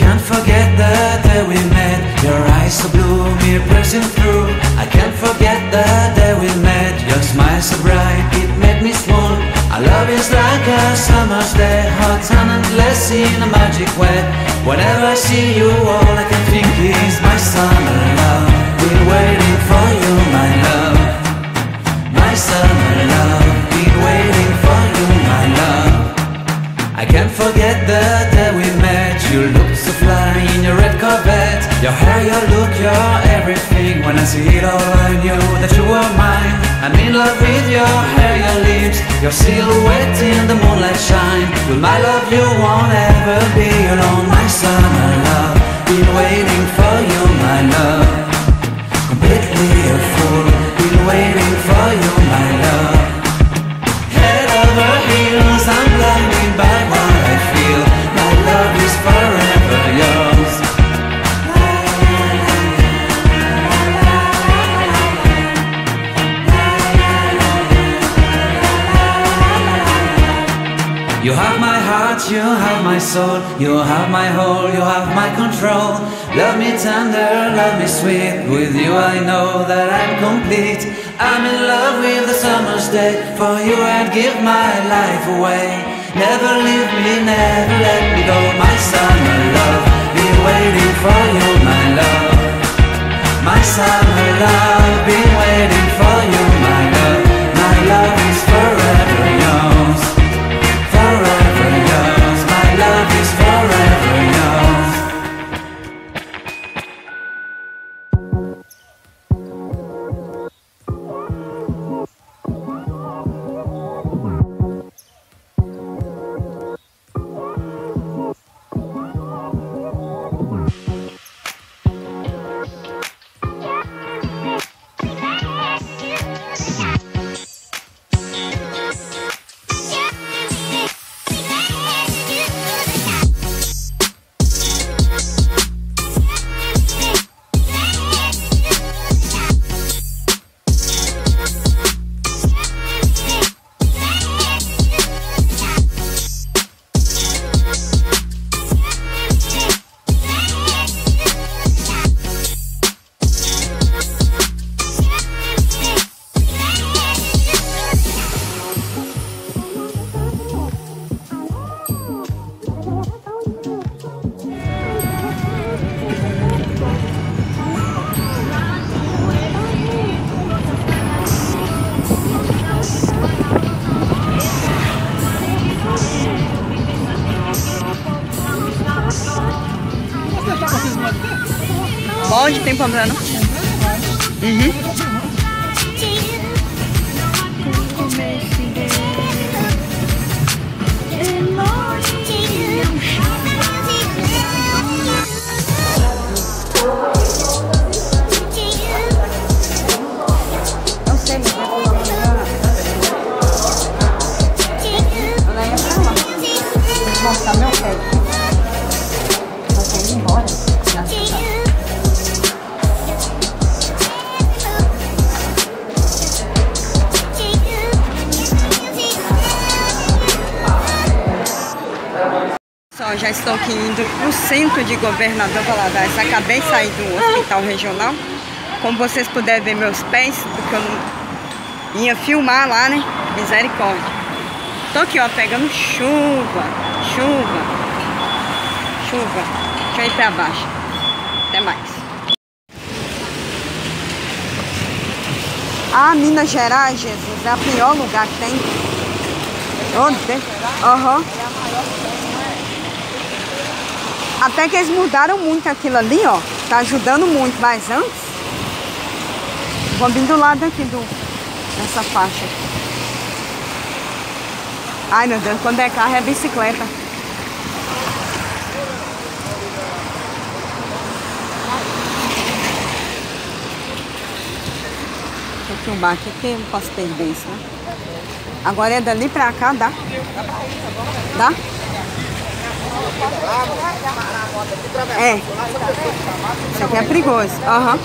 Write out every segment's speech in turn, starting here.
can't forget the day we met. Your eyes so blue, me piercing through. I can't forget the day we met. Your smile so bright, it made me swoon. Our love is like a summer's day, hot and endless in a magic way. Whenever I see you, all I can think is my summer love. Been waiting for you, my love. My summer love. Been waiting for you, my love. I can't forget the day we met. You looked so fly in your red Corvette. Your hair, your look, your everything. When I see it all, I knew that you were mine. I'm in love with your hair, your lips, your silhouette in the moonlight shine. With my love you won't ever be alone. My summer love, been waiting for you, my love. Completely a fool, been waiting for you, my love. Head over heels, I'm blinded by what I feel. My love is forever yours. You have my heart, you have my soul. You have my whole, you have my control. Love me tender, love me sweet. With you I know that I'm complete. I'm in love with the summer's day. For you I'd give my life away. Never leave me, never let me go. My summer love, been waiting for you, my love. My summer love, been waiting for you, my love. My love is forever yours. Forever yours, my love is forever yours. Pode, tem problema não? Não sei, mas ela ia pra lá. Vou mostrar meu pé. Só que ir embora. Já estou aqui indo para o centro de Governador Valadares. Acabei de sair do hospital regional. Como vocês puderem ver meus pés, porque eu não ia filmar lá, né? Misericórdia. Tô aqui, ó, pegando chuva. Chuva. Chuva. Deixa eu ir para baixo. Até mais. Ah, Minas Gerais, Jesus, é o pior lugar que tem. Onde? Aham. Até que eles mudaram muito aquilo ali, ó. Tá ajudando muito, mas antes... Vou vir do lado aqui dessa faixa. Ai, meu Deus, quando é carro é bicicleta. Vou filmar aqui que eu não posso perder isso, né? Agora é dali pra cá, dá? Dá? É. Isso aqui é perigoso. Aham.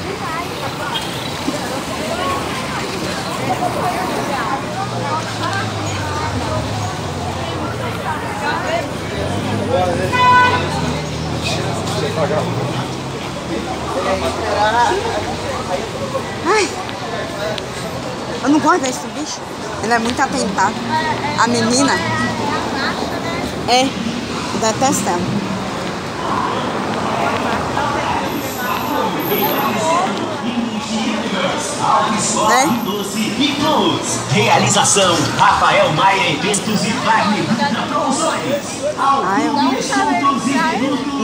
Ai, eu não gosto desse bicho. Ele é muito atentado. A menina detesta ela. Realização Rafael Maia Eventos e Wagner Promoções.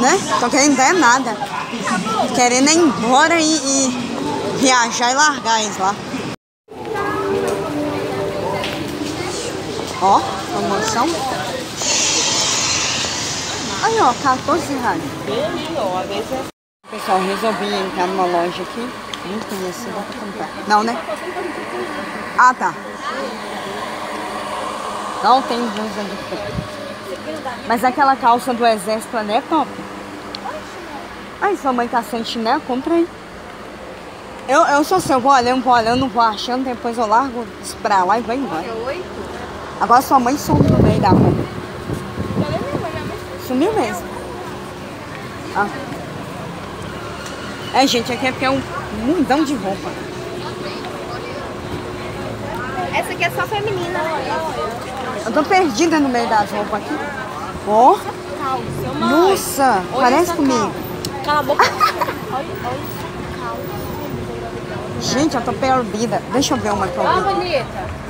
Né? Tô querendo ver nada. Querendo ir embora e viajar e largar eles lá. Ó, promoção. Aí, ó, 14 reais. Pessoal, resolvi entrar numa loja aqui. Muito conhecida pra comprar. Não, né? Ah, tá. Não tem blusa de frio. Mas aquela calça do exército ali é top. Aí, sua mãe tá sem chinelo, compra aí. Eu sou seu, eu vou olhando, não vou achando, depois eu largo isso pra lá e vou embora. Agora sua mãe sumiu no meio da compra. Sumiu mesmo. Ah. É, gente, aqui é porque é um mundão de roupa. Essa aqui é só feminina. Eu tô perdida no meio das roupas aqui. Ó. Nossa, parece comigo. Cala a boca. Gente, eu tô perdida. Deixa eu ver uma que eu vi. Bonita.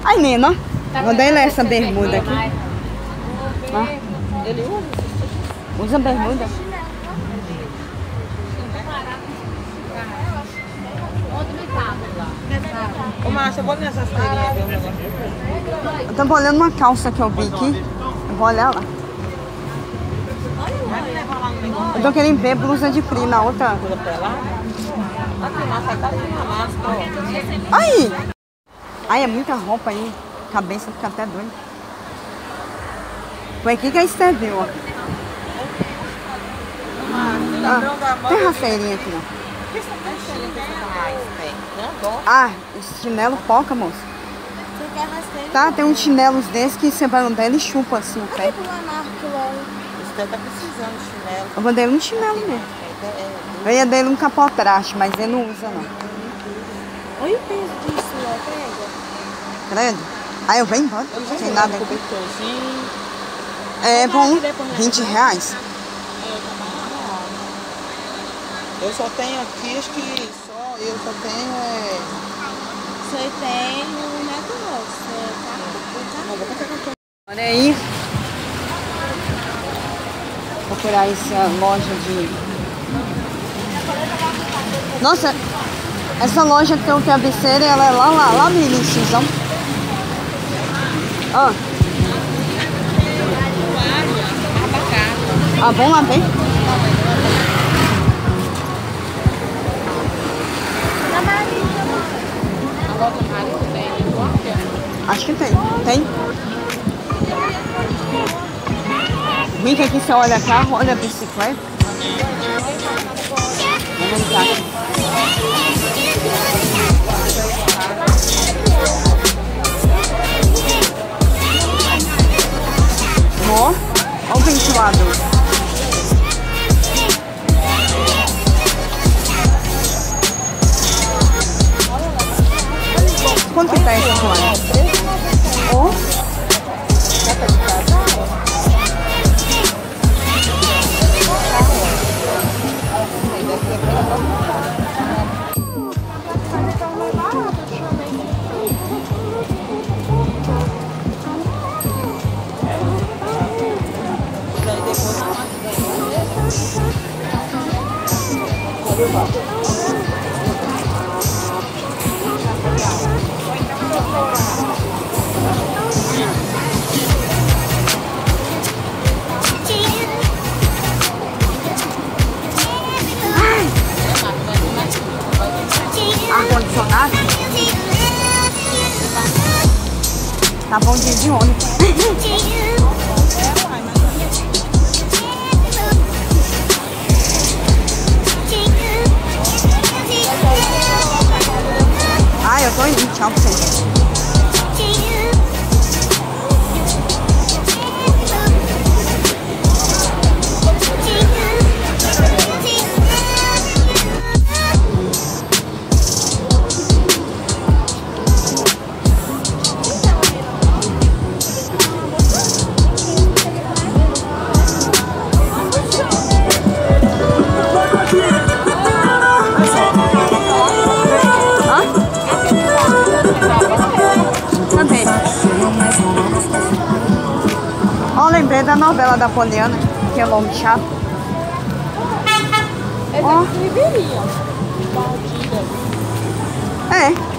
Ai, Nina, vou dar essa bermuda aqui. Ah. Ele Usa bermuda. Ô, Márcia, eu vou nessa feirinha ver um negócio. Eu tô olhando uma calça que eu vi aqui. Eu vou olhar lá. Eu tô querendo ver blusa de frio na outra. Aí! Ai, é muita roupa aí. Cabeça fica até doida. Foi aqui que a Esther viu, ó. Tem rasteirinha aqui, ó. Ah, esse chinelo foca, moça. Você quer rasteiro? Tá, tem uns chinelos desses que você vai andar e chupa assim o pé. Você tá precisando de chinelo. Eu vou dele um chinelo mesmo. Eu ia dele um capotraste, mas ele não usa não. Olha o peso disso, ó, pega. Credo. Aí eu venho embora, não tem nada aqui. É bom, 20 reais. Eu só tenho aqui, acho que eu só tenho Você tem um negócio, tá? Olha aí. Vou procurar essa loja de... Nossa, essa loja que tem o cabeceira, ela é lá no início, então. Ó. Ah, bom lá bem. Acho que tem. Tem. Vem que aqui você olha carro, olha a bicicleta. Vamos entrar aqui. Ó, olha o ventilador. Quanto que tá esse plano? Ó. Ar-condicionado? Tá bom dia de ônibus. da novela da Poliana, que é nome chato. Essa Ó. aqui viveria. É.